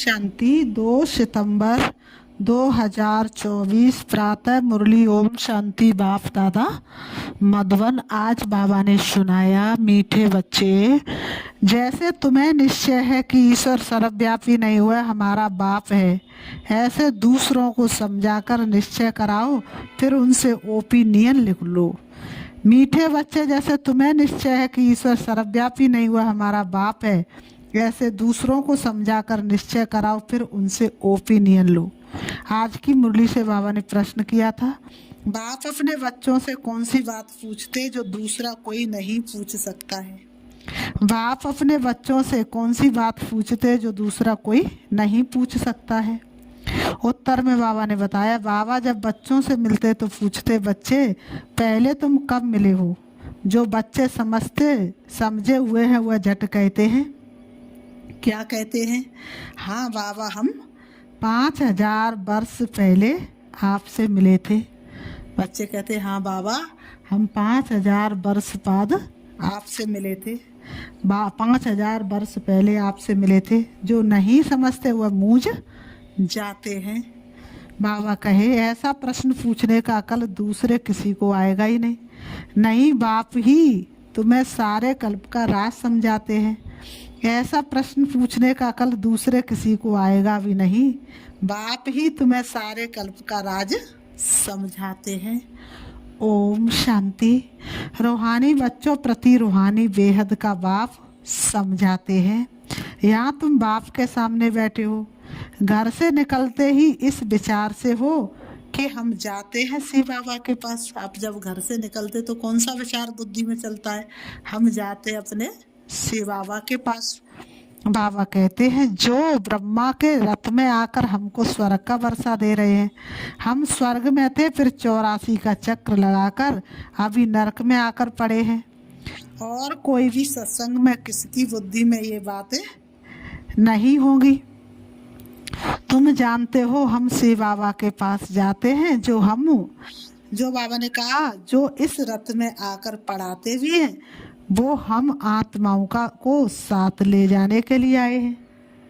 शांति। 2 सितंबर 2024 प्रातः मुरली। ओम शांति। बाप दादा मधुबन। आज बाबा ने सुनाया, मीठे बच्चे, जैसे तुम्हें निश्चय है कि ईश्वर सर्वव्यापी नहीं हुआ, हमारा बाप है, ऐसे दूसरों को समझाकर निश्चय कराओ, फिर उनसे ओपिनियन लिख लो। मीठे बच्चे, जैसे तुम्हें निश्चय है कि ईश्वर सर्वव्यापी नहीं हुआ, हमारा बाप है, ऐसे दूसरों को समझाकर निश्चय कराओ, फिर उनसे ओपिनियन लो। आज की मुरली से बाबा ने प्रश्न किया था, बाप अपने बच्चों से कौन सी बात पूछते जो दूसरा कोई नहीं पूछ सकता है? बाप अपने बच्चों से कौन सी बात पूछते जो दूसरा कोई नहीं पूछ सकता है? उत्तर में बाबा ने बताया, बाबा जब बच्चों से मिलते तो पूछते, बच्चे पहले तुम कब मिले हो? जो बच्चे समझे हुए हैं वह झट कहते हैं, क्या कहते हैं? हाँ बाबा, हम 5000 वर्ष पहले आपसे मिले थे। बच्चे कहते, हाँ बाबा, हम 5000 वर्ष बाद आपसे मिले थे। 5000 वर्ष पहले आपसे मिले थे। जो नहीं समझते वह मूझ जाते हैं। बाबा कहे, ऐसा प्रश्न पूछने का अकल दूसरे किसी को आएगा ही नहीं। नहीं, बाप ही तुम्हें सारे कल्प का राज समझाते हैं। ऐसा प्रश्न पूछने का अकल दूसरे किसी को आएगा भी नहीं। बाप ही तुम्हें सारे कल्प का राज समझाते हैं। ओम शांति। रूहानी बच्चों प्रति रूहानी बेहद का बाप समझाते हैं। यहाँ तुम बाप के सामने बैठे हो, घर से निकलते ही इस विचार से हो कि हम जाते हैं शिव बाबा के पास। आप जब घर से निकलते तो कौन सा विचार बुद्धि में चलता है? हम जाते अपने शिव बाबा के पास। बाबा कहते हैं, जो ब्रह्मा के रथ में आकर हमको स्वर्ग का वर्षा दे रहे हैं। हम स्वर्ग में थे, फिर 84 का चक्र लगाकर अभी नरक में आकर पड़े हैं। और कोई भी सत्संग में किसकी बुद्धि में ये बातें नहीं होंगी। तुम जानते हो हम शिव बाबा के पास जाते हैं, जो बाबा ने कहा, जो इस रथ में आकर पढ़ाते भी हैं, वो हम आत्माओं को साथ ले जाने के लिए आए हैं।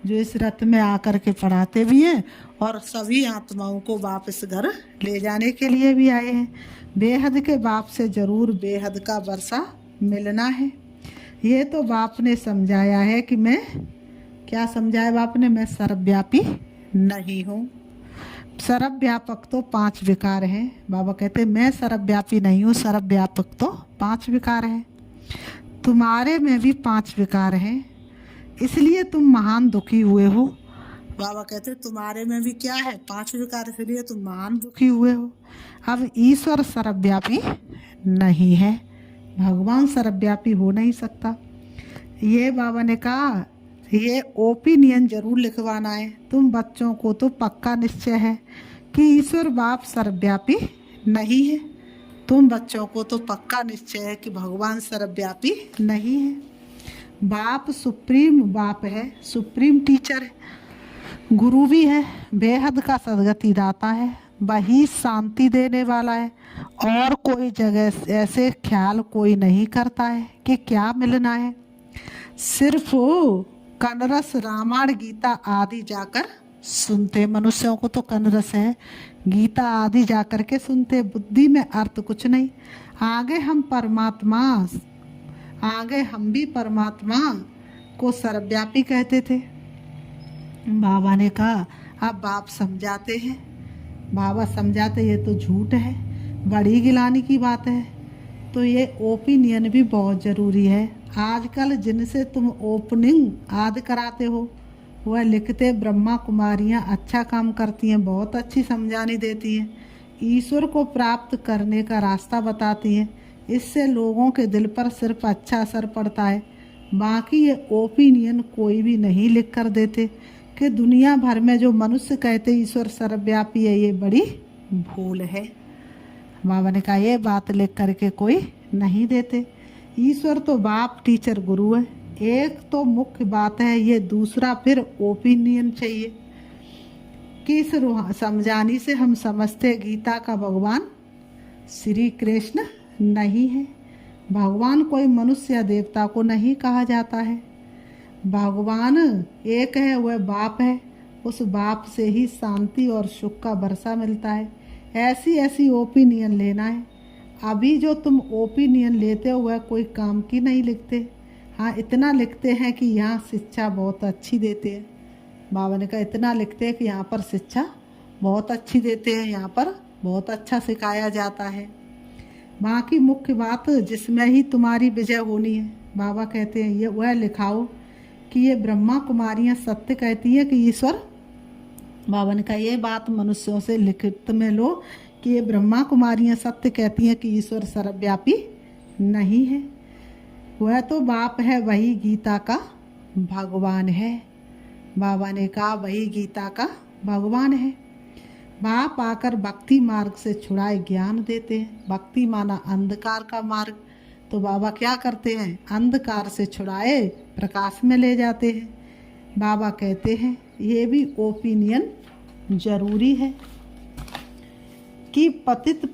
जो इस रथ में आकर के पढ़ाते भी हैं और सभी आत्माओं को वापस घर ले जाने के लिए भी आए हैं। बेहद के बाप से जरूर बेहद का वर्षा मिलना है। ये तो बाप ने समझाया है कि मैं, क्या समझाया बाप ने? मैं सर्वव्यापी नहीं हूँ। सर्वव्यापक तो 5 विकार हैं। बाबा कहते, मैं सर्वव्यापी नहीं हूँ, सर्वव्यापक तो 5 विकार हैं। तुम्हारे में भी 5 विकार हैं, इसलिए तुम महान दुखी हुए हो। बाबा कहते, तुम्हारे में भी क्या है? 5 विकार, इसलिए तुम महान दुखी हुए हो। अब ईश्वर सर्वव्यापी नहीं है, भगवान सर्वव्यापी हो नहीं सकता। ये बाबा ने कहा, ये ओपिनियन जरूर लिखवाना है। तुम बच्चों को तो पक्का निश्चय है कि ईश्वर बाप सर्वव्यापी नहीं है। तुम बच्चों को तो पक्का निश्चय है कि भगवान सर्वव्यापी नहीं है। बाप सुप्रीम बाप है, सुप्रीम टीचर है, गुरु भी है, बेहद का सदगति दाता है, वही शांति देने वाला है। और कोई जगह ऐसे ख्याल कोई नहीं करता है कि क्या मिलना है। सिर्फ कनरस रामायण गीता आदि जाकर सुनते। मनुष्यों को तो कनरस है, गीता आदि जाकर के सुनते, बुद्धि में अर्थ कुछ नहीं। आगे हम भी परमात्मा को सर्वव्यापी कहते थे। बाबा ने कहा, अब बाप समझाते हैं। बाबा समझाते, ये तो झूठ है, बड़ी गिलानी की बात है। तो ये ओपिनियन भी बहुत ज़रूरी है। आजकल जिनसे तुम ओपनिंग आदि कराते हो, वह लिखते, ब्रह्मा कुमारियाँ अच्छा काम करती हैं, बहुत अच्छी समझानी देती हैं, ईश्वर को प्राप्त करने का रास्ता बताती हैं। इससे लोगों के दिल पर सिर्फ अच्छा असर पड़ता है। बाकी ये ओपिनियन कोई भी नहीं लिख कर देते कि दुनिया भर में जो मनुष्य कहते ईश्वर सर्वव्यापी है, ये बड़ी भूल है। बाबा ने कहा, ये बात लिख करके कोई नहीं देते। ईश्वर तो बाप टीचर गुरु है। एक तो मुख्य बात है ये, दूसरा फिर ओपिनियन चाहिए। किस समझानी से हम समझते गीता का भगवान श्री कृष्ण नहीं है। भगवान कोई मनुष्य या देवता को नहीं कहा जाता है। भगवान एक है, वह बाप है। उस बाप से ही शांति और सुख का वर्षा मिलता है। ऐसी ऐसी ओपिनियन लेना है। अभी जो तुम ओपिनियन लेते हो वह कोई काम की नहीं लिखते। हाँ, इतना लिखते हैं कि यहाँ शिक्षा बहुत अच्छी देते हैं। बाबा ने कहा इतना लिखते हैं कि यहाँ पर शिक्षा बहुत अच्छी देते हैं, यहाँ पर बहुत अच्छा सिखाया जाता है। बाकी मुख्य बात जिसमें ही तुम्हारी विजय होनी है। बाबा कहते हैं ये वह लिखाओ कि ये ब्रह्मा कुमारियाँ सत्य कहती हैं कि ईश्वर, बाबा ने कहा ये बात मनुष्यों से लिखित में लो कि ये ब्रह्मा कुमारियाँ सत्य कहती हैं कि ईश्वर सर्वव्यापी नहीं है। वह तो बाप है, वही गीता का भगवान है। बाबा ने कहा वही गीता का भगवान है। बाप आकर भक्ति मार्ग से छुड़ाए ज्ञान देते हैं। भक्ति माना अंधकार का मार्ग, तो बाबा क्या करते हैं, अंधकार से छुड़ाए प्रकाश में ले जाते हैं। बाबा कहते हैं ये भी ओपिनियन जरूरी है कि पतित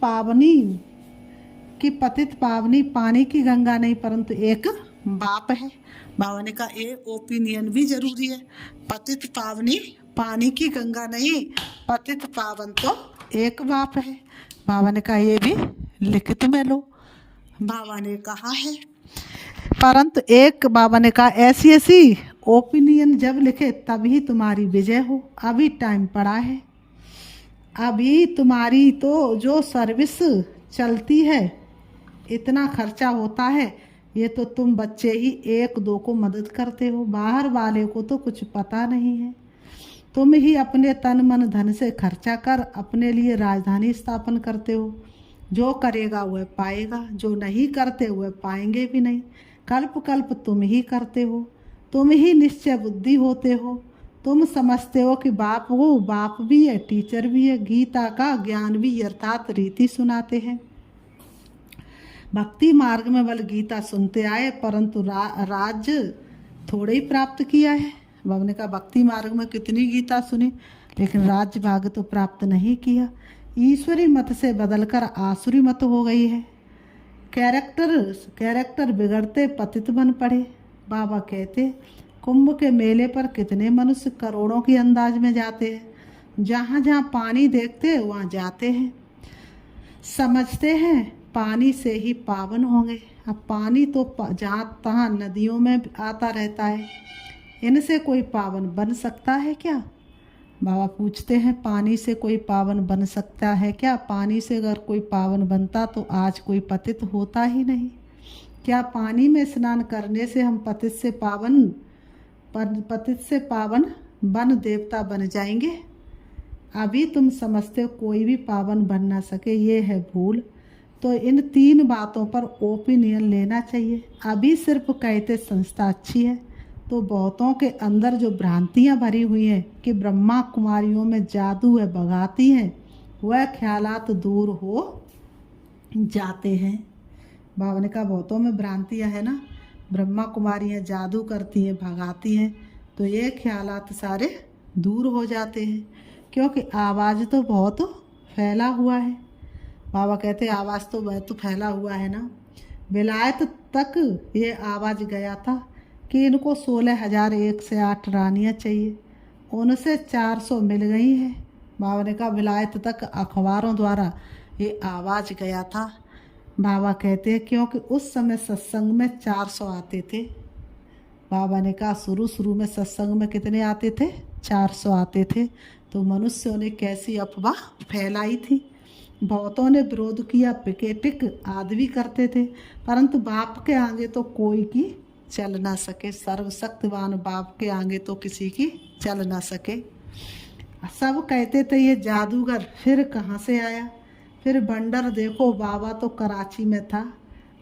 पावनी पानी की गंगा नहीं परंतु एक बाप है। बाबा ने कहा ये ओपिनियन भी जरूरी है। पतित पावनी पानी की गंगा नहीं, पतित पावन तो एक बाप है। बाबा ने कहा ये भी लिखित में लो। बाबा ने कहा है परंतु एक, बाबा ने कहा ऐसी ऐसी ओपिनियन जब लिखे तभी तुम्हारी विजय हो। अभी टाइम पड़ा है। अभी तुम्हारी तो जो सर्विस चलती है, इतना खर्चा होता है, ये तो तुम बच्चे ही एक दो को मदद करते हो, बाहर वाले को तो कुछ पता नहीं है। तुम ही अपने तन मन धन से खर्चा कर अपने लिए राजधानी स्थापन करते हो। जो करेगा वह पाएगा, जो नहीं करते वह पाएंगे भी नहीं। कल्प कल्प तुम ही करते हो, तुम ही निश्चय बुद्धि होते हो। तुम समझते हो कि बाप वो बाप भी है, टीचर भी है, गीता का ज्ञान भी अर्थात रीति सुनाते हैं। भक्ति मार्ग में बल गीता सुनते आए परंतु राज्य थोड़े ही प्राप्त किया है। बाबा ने कहा भक्ति मार्ग में कितनी गीता सुनी लेकिन राज्य भाग तो प्राप्त नहीं किया। ईश्वरी मत से बदलकर आसुरी मत हो गई है। कैरेक्टर बिगड़ते पतित बन पड़े। बाबा कहते कुंभ के मेले पर कितने मनुष्य करोड़ों की अंदाज में जाते हैं। जहाँ जहाँ पानी देखते हैं वहाँ जाते हैं, समझते हैं पानी से ही पावन होंगे। अब पानी तो जहाँ तहाँ नदियों में आता रहता है, इनसे कोई पावन बन सकता है क्या? बाबा पूछते हैं पानी से कोई पावन बन सकता है क्या? पानी से अगर कोई पावन बनता तो आज कोई पतित होता ही नहीं। क्या पानी में स्नान करने से हम पतित से पावन बन देवता बन जाएंगे? अभी तुम समझते हो कोई भी पावन बन ना सके, ये है भूल। तो इन तीन बातों पर ओपिनियन लेना चाहिए। अभी सिर्फ कहते संस्था अच्छी है, तो बहुतों के अंदर जो भ्रांतियाँ भरी हुई हैं कि ब्रह्मा कुमारियों में जादू है, भगाती हैं, वह ख्यालात दूर हो जाते हैं। बाबा ने कहा बहुतों में भ्रांतियाँ है ना, ब्रह्मा कुमारियाँ जादू करती हैं, भगाती हैं, तो ये ख्यालात सारे दूर हो जाते हैं क्योंकि आवाज़ तो बहुत फैला हुआ है। बाबा कहते आवाज़ तो बहुत फैला हुआ है ना। विलायत तक ये आवाज़ गया था कि इनको 16,001 रानियाँ चाहिए, उनसे 400 मिल गई हैं। बाबा ने कहा विलायत तक अखबारों द्वारा ये आवाज़ गया था। बाबा कहते हैं क्योंकि उस समय सत्संग में 400 आते थे। बाबा ने कहा शुरू में सत्संग में कितने आते थे? 400 आते थे। तो मनुष्यों ने कैसी अफवाह फैलाई थी। बहुतों ने विरोध किया, पिकेटिक आदि भी करते थे, परंतु बाप के आगे तो कोई की चल ना सके। सर्वशक्तिवान बाप के आगे तो किसी की चल ना सके। सब कहते थे ये जादूगर फिर कहाँ से आया। फिर बंडर देखो, बाबा तो कराची में था,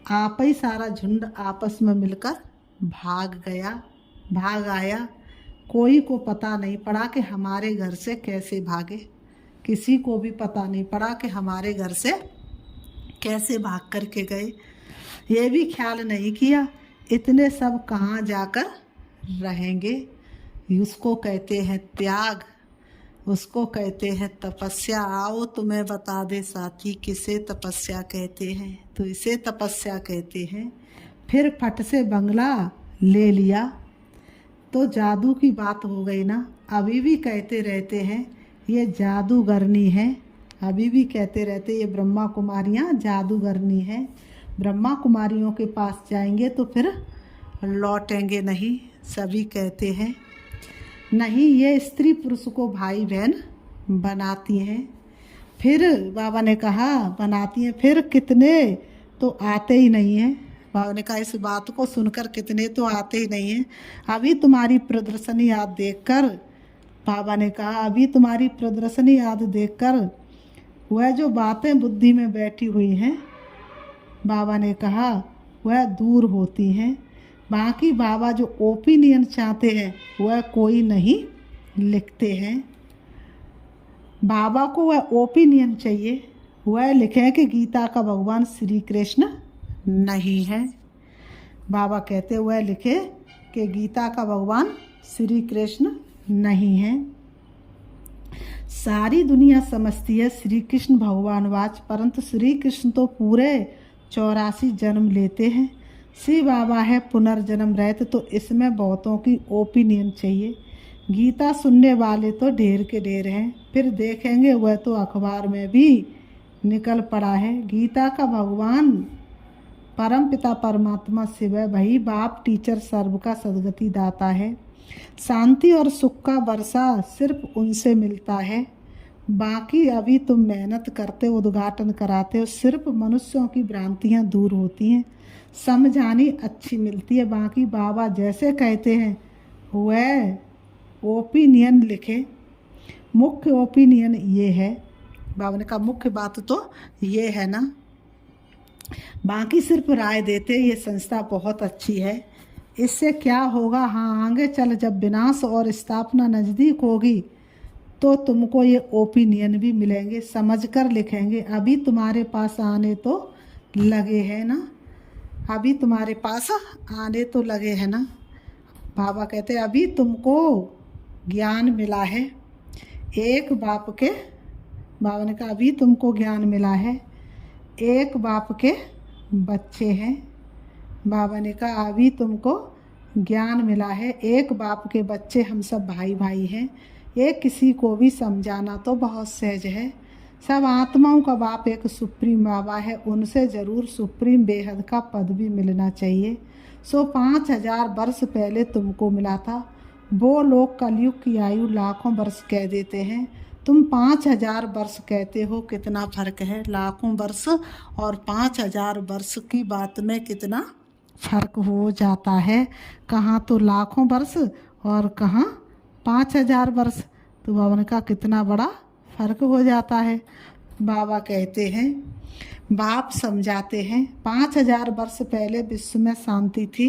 आप ही सारा झुंड आपस में मिलकर भाग आया। कोई को पता नहीं पड़ा कि हमारे घर से कैसे भागे, किसी को भी पता नहीं पड़ा कि हमारे घर से कैसे भाग करके गए। ये भी ख्याल नहीं किया इतने सब कहाँ जाकर रहेंगे। उसको कहते हैं त्याग, उसको कहते हैं तपस्या। आओ तुम्हें बता दे साथी किसे तपस्या कहते हैं, तो इसे तपस्या कहते हैं। फिर फट से बंगला ले लिया, तो जादू की बात हो गई ना। अभी भी कहते रहते हैं ये जादूगरनी है, अभी भी कहते रहते ये ब्रह्मा कुमारियाँ जादूगरनी है। ब्रह्मा कुमारियों के पास जाएंगे तो फिर लौटेंगे नहीं, सभी कहते हैं। नहीं, ये स्त्री पुरुष को भाई बहन बनाती हैं। फिर बाबा ने कहा बनाती हैं, फिर कितने तो आते ही नहीं हैं। बाबा ने कहा इस बात को सुनकर कितने तो आते ही नहीं हैं। अभी तुम्हारी प्रदर्शनी याद देखकर, बाबा ने कहा अभी तुम्हारी प्रदर्शनी याद देखकर वह जो बातें बुद्धि में बैठी हुई हैं, बाबा ने कहा वह दूर होती हैं। बाकी बाबा जो ओपिनियन चाहते हैं वह कोई नहीं लिखते हैं। बाबा को वह ओपिनियन चाहिए, वह लिखें कि गीता का भगवान श्री कृष्ण नहीं है। बाबा कहते वह लिखे कि गीता का भगवान श्री कृष्ण नहीं है। सारी दुनिया समझती है श्री कृष्ण भगवान वाच, परंतु श्री कृष्ण तो पूरे 84 जन्म लेते हैं। श्री बाबा है पुनर्जन्म रहित, तो इसमें बहुतों की ओपिनियन चाहिए। गीता सुनने वाले तो ढेर के ढेर हैं, फिर देखेंगे वह तो अखबार में भी निकल पड़ा है। गीता का भगवान परम पिता परमात्मा शिव है, वही बाप टीचर सर्व का सदगति दाता है। शांति और सुख का वर्षा सिर्फ उनसे मिलता है। बाकी अभी तुम मेहनत करते हो, उद्घाटन कराते हो, सिर्फ मनुष्यों की भ्रांतियाँ दूर होती हैं, समझानी अच्छी मिलती है। बाकी बाबा जैसे कहते हैं वह ओपिनियन लिखे। मुख्य ओपिनियन ये है, बाबा ने कहा मुख्य बात तो ये है ना, बाकी सिर्फ राय देते ये संस्था बहुत अच्छी है। इससे क्या होगा, हाँ आगे चल जब विनाश और स्थापना नज़दीक होगी तो तुमको ये ओपिनियन भी मिलेंगे, समझकर लिखेंगे। अभी तुम्हारे पास आने तो लगे हैं ना, अभी तुम्हारे पास आने तो लगे हैं ना। बाबा कहते अभी तुमको ज्ञान मिला है एक बाप के, बाबा ने कहा अभी तुमको ज्ञान मिला है, एक बाप के बच्चे हैं। बाबा ने कहा अभी तुमको ज्ञान मिला है, एक बाप के बच्चे, हम सब भाई भाई हैं। ये किसी को भी समझाना तो बहुत सहज है। सब आत्माओं का बाप एक सुप्रीम बाबा है, उनसे ज़रूर सुप्रीम बेहद का पद भी मिलना चाहिए। 5000 वर्ष पहले तुमको मिला था। वो लोग कलयुग की आयु लाखों वर्ष कह देते हैं, तुम 5000 वर्ष कहते हो, कितना फ़र्क है। लाखों वर्ष और 5000 वर्ष की बात में कितना फ़र्क हो जाता है। कहाँ तो लाखों वर्ष और कहाँ 5000 वर्ष। तो बाबा ने कहा कितना बड़ा फ़र्क हो जाता है। बाबा कहते हैं, बाप समझाते हैं 5000 वर्ष पहले विश्व में शांति थी।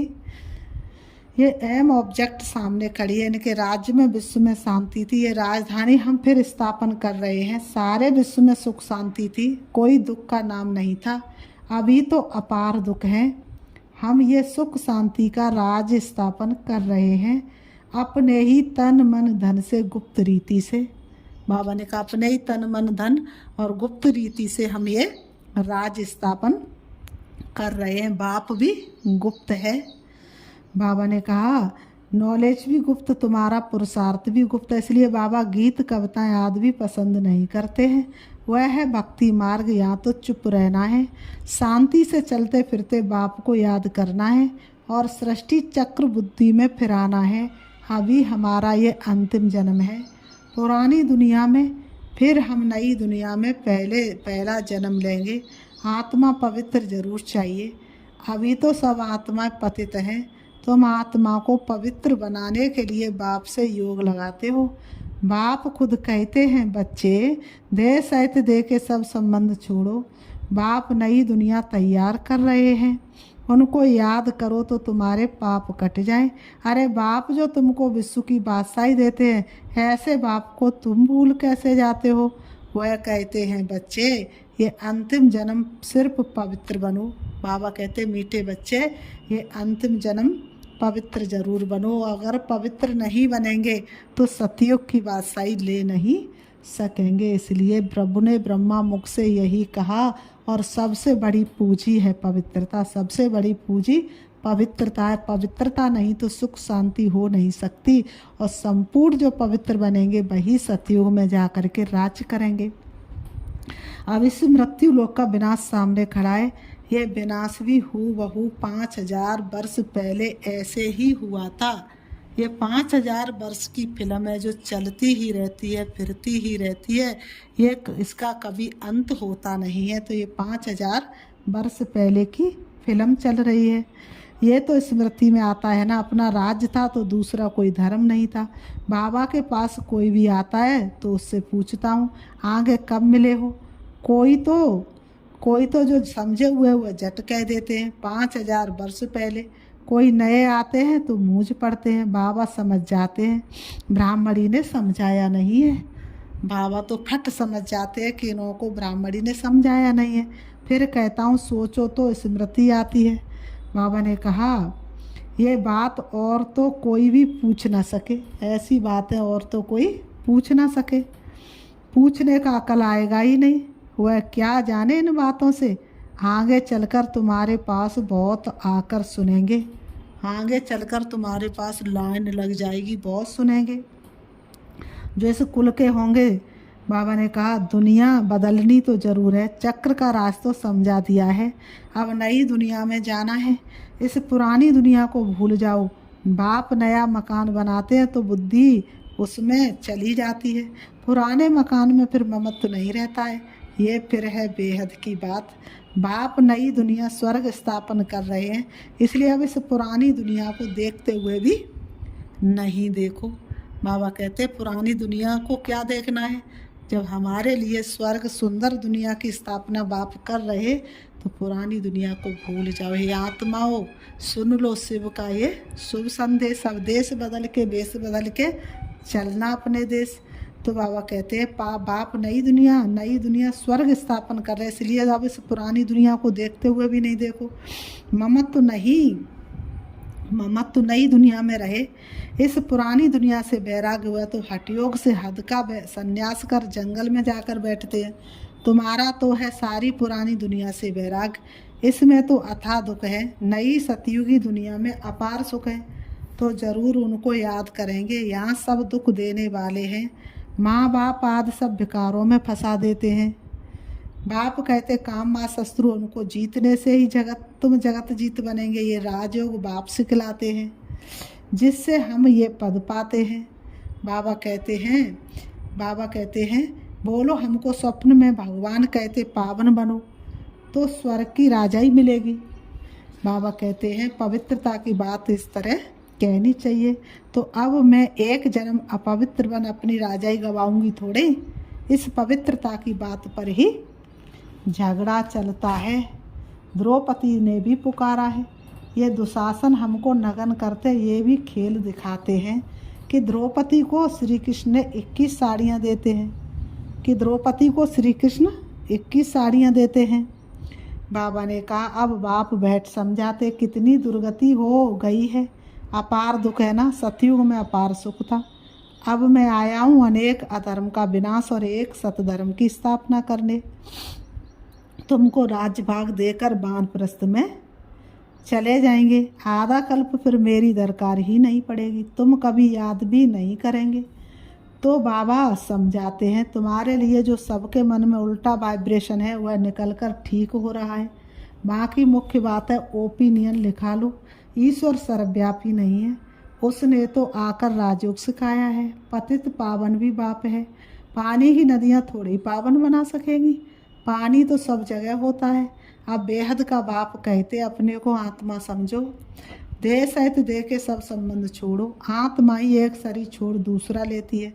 ये एम ऑब्जेक्ट सामने खड़ी है, इनके राज्य में विश्व में शांति थी। ये राजधानी हम फिर स्थापन कर रहे हैं। सारे विश्व में सुख शांति थी, कोई दुख का नाम नहीं था। अभी तो अपार दुख है। हम ये सुख शांति का राज स्थापन कर रहे हैं अपने ही तन मन धन से, गुप्त रीति से। बाबा ने कहा अपने ही तन मन धन और गुप्त रीति से हम ये राज स्थापन कर रहे हैं। बाप भी गुप्त है। बाबा ने कहा नॉलेज भी गुप्त, तुम्हारा पुरुषार्थ भी गुप्त है। इसलिए बाबा गीत कविताएं आदि भी पसंद नहीं करते हैं। वह है भक्ति मार्ग, यहाँ तो चुप रहना है, शांति से चलते फिरते बाप को याद करना है और सृष्टि चक्र बुद्धि में फिराना है। अभी हमारा ये अंतिम जन्म है पुरानी दुनिया में, फिर हम नई दुनिया में पहला जन्म लेंगे। आत्मा पवित्र जरूर चाहिए। अभी तो सब आत्माएं पतित हैं, तुम आत्मा को पवित्र बनाने के लिए बाप से योग लगाते हो। बाप खुद कहते हैं बच्चे देह सहित देह के सब संबंध छोड़ो। बाप नई दुनिया तैयार कर रहे हैं, उनको याद करो तो तुम्हारे पाप कट जाएं। अरे बाप जो तुमको विश्व की बादशाही देते हैं, ऐसे बाप को तुम भूल कैसे जाते हो। वह कहते हैं बच्चे ये अंतिम जन्म सिर्फ पवित्र बनो। बाबा कहते मीठे बच्चे ये अंतिम जन्म पवित्र जरूर बनो। अगर पवित्र नहीं बनेंगे तो सतयुग की बादशाही ले नहीं सकेंगे। इसलिए प्रभु ने ब्रह्मा मुख से यही कहा। और सबसे बड़ी पूंजी है पवित्रता, सबसे बड़ी पूंजी पवित्रता है। पवित्रता नहीं तो सुख शांति हो नहीं सकती, और संपूर्ण जो पवित्र बनेंगे वही सतयुग में जा करके राज्य करेंगे। अब इस मृत्यु लोक का विनाश सामने खड़ा है। ये विनाश भी हूबहू 5000 वर्ष पहले ऐसे ही हुआ था। ये 5000 वर्ष की फिल्म है जो चलती ही रहती है, फिरती ही रहती है, ये इसका कभी अंत होता नहीं है। तो ये 5000 वर्ष पहले की फिल्म चल रही है। ये तो स्मृति में आता है ना, अपना राज्य था तो दूसरा कोई धर्म नहीं था। बाबा के पास कोई भी आता है तो उससे पूछता हूँ आगे कब मिले हो। कोई तो जो समझे हुए वो झट कह देते हैं 5000 वर्ष पहले। कोई नए आते हैं तो मूंझ पड़ते हैं, बाबा समझ जाते हैं। ब्राह्मणी ने समझाया नहीं है, बाबा तो फट समझ जाते हैं कि इन्हों को ब्राह्मणी ने समझाया नहीं है। फिर कहता हूँ सोचो तो स्मृति आती है। बाबा ने कहा ये बात और तो कोई भी पूछ ना सके, ऐसी बातें और तो कोई पूछ ना सके, पूछने का अकल आएगा ही नहीं। वह क्या जाने इन बातों से, आगे चलकर तुम्हारे पास बहुत आकर सुनेंगे, आगे चलकर तुम्हारे पास लाइन लग जाएगी, बहुत सुनेंगे जो इस कुल के होंगे। बाबा ने कहा दुनिया बदलनी तो ज़रूर है, चक्र का राज तो समझा दिया है, अब नई दुनिया में जाना है। इस पुरानी दुनिया को भूल जाओ। बाप नया मकान बनाते हैं तो बुद्धि उसमें चली जाती है, पुराने मकान में फिर ममत्व नहीं रहता है। ये फिर है बेहद की बात। बाप नई दुनिया स्वर्ग स्थापन कर रहे हैं, इसलिए अब इस पुरानी दुनिया को देखते हुए भी नहीं देखो। बाबा कहते पुरानी दुनिया को क्या देखना है, जब हमारे लिए स्वर्ग सुंदर दुनिया की स्थापना बाप कर रहे तो पुरानी दुनिया को भूल जाओ। हे आत्माओं सुन लो शिव का ये शुभ संदेश, अब देश बदल के वेश बदल के चलना अपने देश। तो बाबा कहते हैं बाप नई दुनिया स्वर्ग स्थापन कर रहे हैं, इसलिए अब इस पुरानी दुनिया को देखते हुए भी नहीं देखो। ममत्व नई दुनिया में रहे। इस पुरानी दुनिया से वैराग्य हुआ तो हठयोग से हद का संन्यास कर जंगल में जाकर बैठते हैं। तुम्हारा तो है सारी पुरानी दुनिया से वैराग्य, इसमें तो अथाह दुख है। नई सतयुगी दुनिया में अपार सुख है, तो जरूर उनको याद करेंगे। यहाँ सब दुख देने वाले हैं, माँ बाप आदि सब विकारों में फंसा देते हैं। बाप कहते काम माँ शत्रु, उनको जीतने से ही तुम जगत जीत बनेंगे। ये राजयोग बाप सिखलाते हैं, जिससे हम ये पद पाते हैं। बाबा कहते हैं बोलो हमको स्वप्न में भगवान कहते पावन बनो तो स्वर्ग की राजाई मिलेगी। बाबा कहते हैं पवित्रता की बात इस तरह कहनी चाहिए, तो अब मैं एक जन्म अपवित्र बन अपनी राजाई गवाऊंगी थोड़े। इस पवित्रता की बात पर ही झगड़ा चलता है। द्रौपदी ने भी पुकारा है। ये दुशासन हमको नगन करते ये भी खेल दिखाते हैं कि द्रौपदी को श्री कृष्ण ने 21 साड़ियाँ देते हैं, कि द्रौपदी को श्री कृष्ण 21 साड़ियाँ देते हैं। बाबा ने कहा अब बाप बैठ समझाते कितनी दुर्गति हो गई है, अपार दुख है ना। सतयुग में अपार सुख था, अब मैं आया हूँ अनेक अधर्म का विनाश और एक सतधर्म की स्थापना करने। तुमको राज्यभाग देकर वानप्रस्थ में चले जाएंगे, आधा कल्प फिर मेरी दरकार ही नहीं पड़ेगी, तुम कभी याद भी नहीं करेंगे। तो बाबा समझाते हैं तुम्हारे लिए जो सबके मन में उल्टा वाइब्रेशन है वह निकलकर ठीक हो रहा है। बाकी मुख्य बात है ओपिनियन लिखा लो, ईश्वर सर्वव्यापी नहीं है, उसने तो आकर राजयोग सिखाया है। पतित पावन भी बाप है, पानी की नदियाँ थोड़ी पावन बना सकेंगी, पानी तो सब जगह होता है। अब बेहद का बाप कहते अपने को आत्मा समझो, देह सहित देह के सब संबंध छोड़ो। आत्मा ही एक शरीर छोड़ दूसरा लेती है,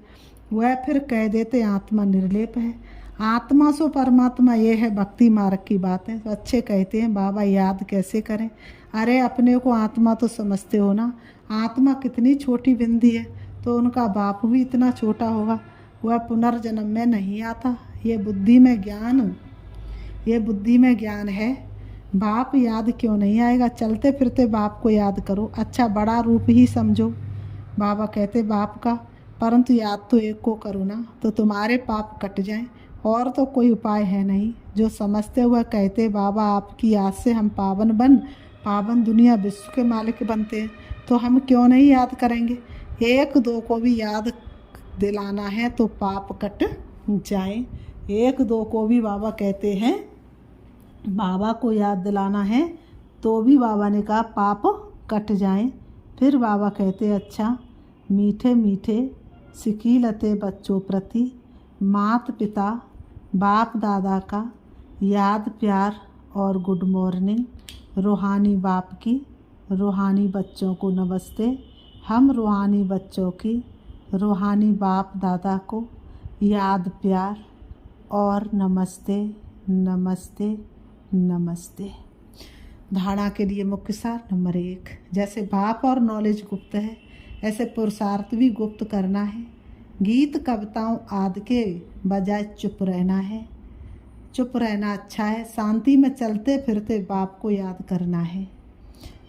वह फिर कह देते आत्मा निर्लेप है। आत्मा सो परमात्मा ये है भक्ति मार्ग की बातें। तो अच्छे कहते हैं बाबा याद कैसे करें, अरे अपने को आत्मा तो समझते हो ना, आत्मा कितनी छोटी बिंदी है, तो उनका बाप भी इतना छोटा होगा, वह पुनर्जन्म में नहीं आता। ये बुद्धि में ज्ञान है। बाप याद क्यों नहीं आएगा, चलते फिरते बाप को याद करो, अच्छा बड़ा रूप ही समझो। बाबा कहते बाप का, परंतु याद तो एक को करो ना तो तुम्हारे पाप कट जाएं, और तो कोई उपाय है नहीं। जो समझते हुए कहते बाबा आपकी याद से हम पावन बन पावन दुनिया विश्व के मालिक बनते हैं, तो हम क्यों नहीं याद करेंगे। एक दो को भी याद दिलाना है तो पाप कट जाए। एक दो को भी बाबा कहते हैं, बाबा को याद दिलाना है तो भी बाबा ने कहा पाप कट जाए। फिर बाबा कहते अच्छा, मीठे मीठे सिकीलते बच्चों प्रति मात पिता बाप दादा का याद प्यार और गुड मॉर्निंग। रूहानी बाप की रूहानी बच्चों को नमस्ते। हम रूहानी बच्चों की रूहानी बाप दादा को याद प्यार और नमस्ते नमस्ते नमस्ते। धारणा के लिए मुख्य सार नंबर 1, जैसे बाप और नॉलेज गुप्त है, ऐसे पुरुषार्थ भी गुप्त करना है। गीत कविताओं आदि के बजाय चुप रहना है। चुप रहना अच्छा है। शांति में चलते फिरते बाप को याद करना है।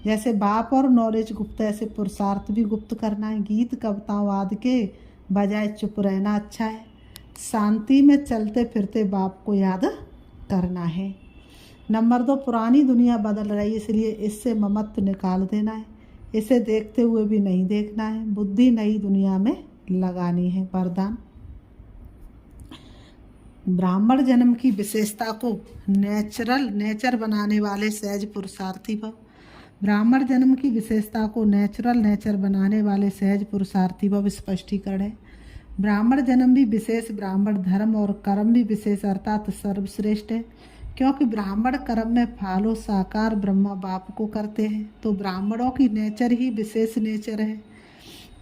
जैसे बाप और नॉलेज गुप्त है, ऐसे पुरुषार्थ भी गुप्त करना है। गीत कविताओं आदि के बजाय चुप रहना अच्छा है। शांति में चलते फिरते बाप को याद करना है। नंबर 2, पुरानी दुनिया बदल रही है, इसलिए इससे ममत्व निकाल देना है। इसे देखते हुए भी नहीं देखना है। बुद्धि नई दुनिया में लगानी है। वरदान, ब्राह्मण जन्म की विशेषता को नेचर बनाने वाले सहज पुरुषार्थी भव। ब्राह्मण जन्म की विशेषता को नेचर बनाने वाले सहज पुरुषार्थी भव स्पष्टीकरण है। ब्राह्मण जन्म भी विशेष, ब्राह्मण धर्म और कर्म भी विशेष अर्थात सर्वश्रेष्ठ है, क्योंकि ब्राह्मण कर्म में फालो साकार ब्रह्मा बाप को करते हैं, तो ब्राह्मणों की नेचर ही विशेष नेचर है।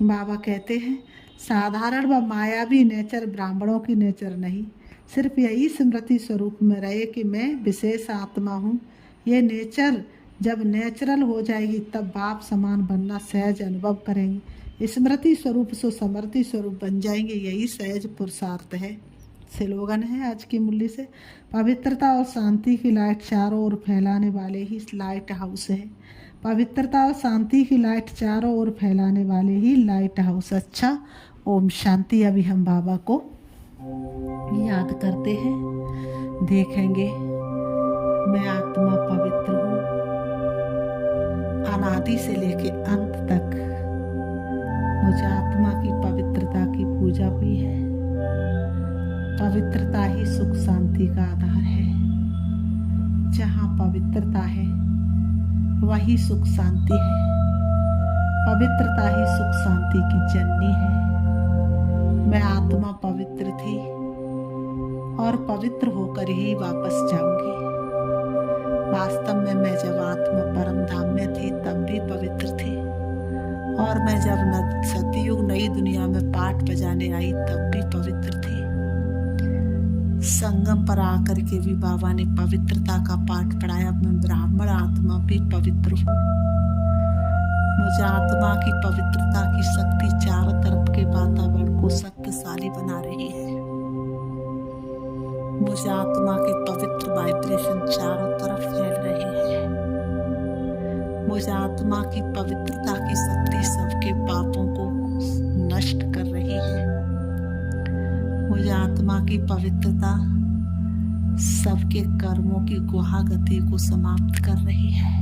बाबा कहते हैं साधारण व मायावी नेचर ब्राह्मणों की नेचर नहीं, सिर्फ यही स्मृति स्वरूप में रहे कि मैं विशेष आत्मा हूँ। ये नेचर जब नेचुरल हो जाएगी तब बाप समान बनना सहज अनुभव करेंगे। स्मृति स्वरूप से समृद्धि स्वरूप बन जाएंगे, यही सहज पुरुषार्थ है। स्लोगन है आज की मुरली से, पवित्रता और शांति की लाइट चारों ओर फैलाने वाले ही लाइट हाउस है। पवित्रता और शांति की लाइट चारों ओर फैलाने वाले ही लाइट हाउस। अच्छा, ओम शांति। अभी हम बाबा को याद करते हैं, देखेंगे मैं आत्मा पवित्र हूँ। अनादि से लेके अंत तक मुझे आत्मा की पवित्रता की पूजा हुई है। पवित्रता ही सुख शांति का आधार है। जहाँ पवित्रता है वही सुख शांति है। पवित्रता ही सुख शांति की जननी है। मैं आत्मा पवित्र थी और पवित्र होकर ही वापस जाऊंगी। वास्तव में मैं जब आत्मा परम धाम में थी तब भी पवित्र थी, और मैं जब सतयुग नई दुनिया में पाठ बजाने आई तब भी पवित्र थी। संगम पर आकर के भी बाबा ने पवित्रता का पाठ पढ़ाया। मैं ब्राह्मण आत्मा भी पवित्र हूँ। मुझे आत्मा की पवित्रता की शक्ति चारों तरफ के वातावरण को शक्तिशाली बना रही है। मुझे आत्मा के पवित्र वाइब्रेशन चारों तरफ फैल रहे हैं। मुझे आत्मा की पवित्रता की शक्ति सबके पापों को नष्ट कर रही है। मुझे आत्मा की पवित्रता सबके कर्मों की गुहागति को समाप्त कर रही है।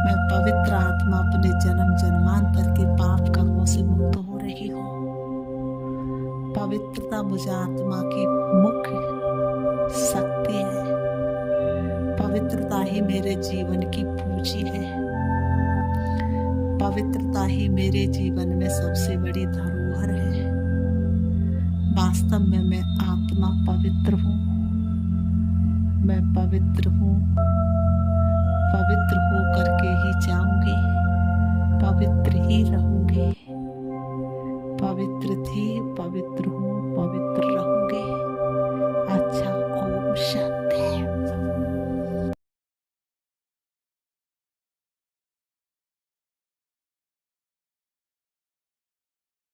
मैं पवित्र आत्मा अपने जन्म जन्मांतर के पाप कर्मों से मुक्त हो रही हूँ। पवित्रता मुझे आत्मा की मुख्य शक्ति है। पवित्रता ही मेरे जीवन की पूंजी है। पवित्रता ही मेरे जीवन में सबसे बड़ी धरोहर है। वास्तव में मैं आत्मा पवित्र हूँ। मैं पवित्र हूँ। पवित्र हो करके ही जाऊंगी, पवित्र ही रहूंगी। पवित्र थी, पवित्र